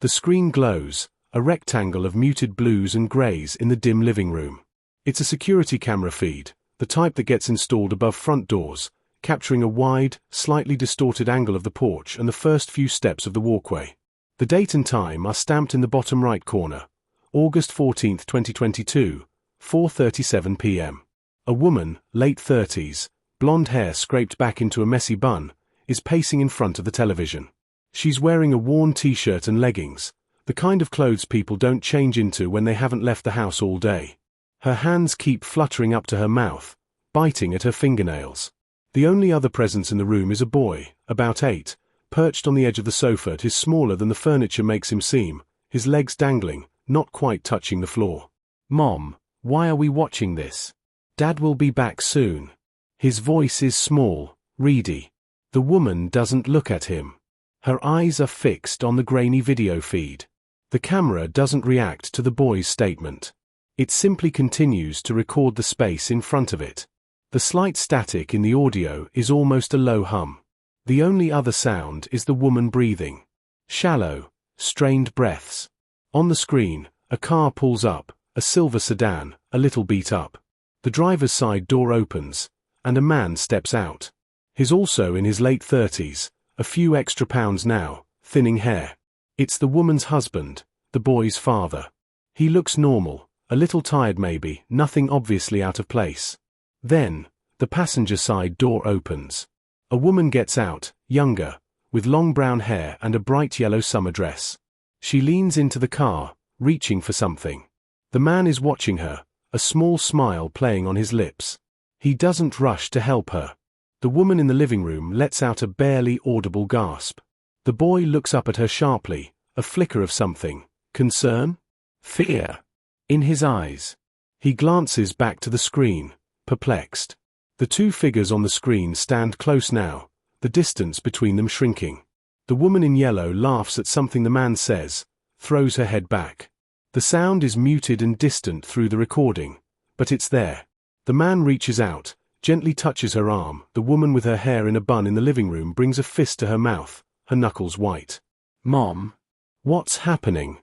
The screen glows, a rectangle of muted blues and greys in the dim living room. It's a security camera feed, the type that gets installed above front doors, capturing a wide, slightly distorted angle of the porch and the first few steps of the walkway. The date and time are stamped in the bottom right corner, August 14, 2022, 4:37 p.m. A woman, late 30s, blonde hair scraped back into a messy bun, is pacing in front of the television. She's wearing a worn t-shirt and leggings, the kind of clothes people don't change into when they haven't left the house all day. Her hands keep fluttering up to her mouth, biting at her fingernails. The only other presence in the room is a boy, about 8, perched on the edge of the sofa. He's smaller than the furniture makes him seem, his legs dangling, not quite touching the floor. "Mom, why are we watching this? Dad will be back soon." His voice is small, reedy. The woman doesn't look at him. Her eyes are fixed on the grainy video feed. The camera doesn't react to the boy's statement. It simply continues to record the space in front of it. The slight static in the audio is almost a low hum. The only other sound is the woman breathing. Shallow, strained breaths. On the screen, a car pulls up, a silver sedan, a little beat up. The driver's side door opens, and a man steps out. He's also in his late 30s, a few extra pounds now, thinning hair. It's the woman's husband, the boy's father. He looks normal, a little tired maybe, nothing obviously out of place. Then, the passenger side door opens. A woman gets out, younger, with long brown hair and a bright yellow summer dress. She leans into the car, reaching for something. The man is watching her, a small smile playing on his lips. He doesn't rush to help her. The woman in the living room lets out a barely audible gasp. The boy looks up at her sharply, a flicker of something, concern? Fear? In his eyes. He glances back to the screen, perplexed. The two figures on the screen stand close now, the distance between them shrinking. The woman in yellow laughs at something the man says, throws her head back. The sound is muted and distant through the recording, but it's there. The man reaches out, gently touches her arm. The woman with her hair in a bun in the living room brings a fist to her mouth, her knuckles white. "Mom, what's happening?"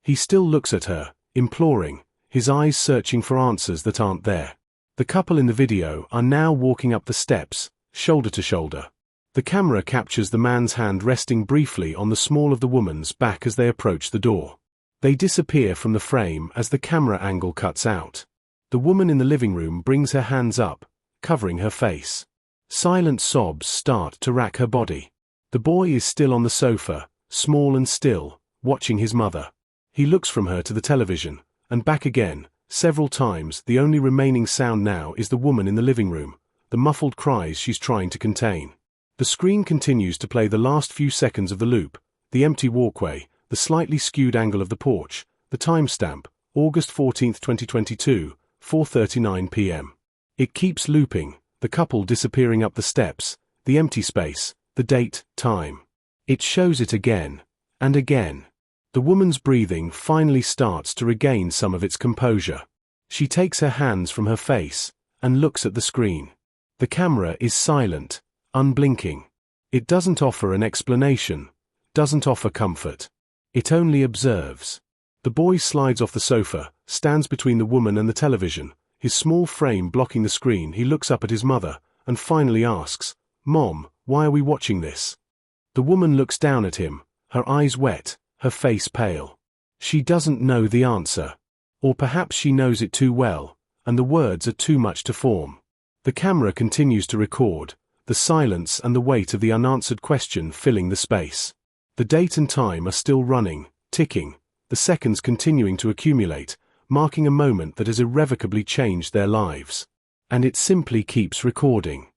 He still looks at her, imploring, his eyes searching for answers that aren't there. The couple in the video are now walking up the steps, shoulder to shoulder. The camera captures the man's hand resting briefly on the small of the woman's back as they approach the door. They disappear from the frame as the camera angle cuts out. The woman in the living room brings her hands up, covering her face. Silent sobs start to rack her body. The boy is still on the sofa, small and still, watching his mother. He looks from her to the television, and back again, several times. The only remaining sound now is the woman in the living room, the muffled cries she's trying to contain. The screen continues to play the last few seconds of the loop, the empty walkway, the slightly skewed angle of the porch, the timestamp, August 14, 2022, 4:39 p.m. It keeps looping, the couple disappearing up the steps, the empty space, the date, time. It shows it again, and again. The woman's breathing finally starts to regain some of its composure. She takes her hands from her face, and looks at the screen. The camera is silent, unblinking. It doesn't offer an explanation, doesn't offer comfort. It only observes. The boy slides off the sofa, stands between the woman and the television, his small frame blocking the screen. He looks up at his mother, and finally asks, "Mom, why are we watching this?" The woman looks down at him, her eyes wet, her face pale. She doesn't know the answer. Or perhaps she knows it too well, and the words are too much to form. The camera continues to record, the silence and the weight of the unanswered question filling the space. The date and time are still running, ticking, the seconds continuing to accumulate, marking a moment that has irrevocably changed their lives. And it simply keeps recording.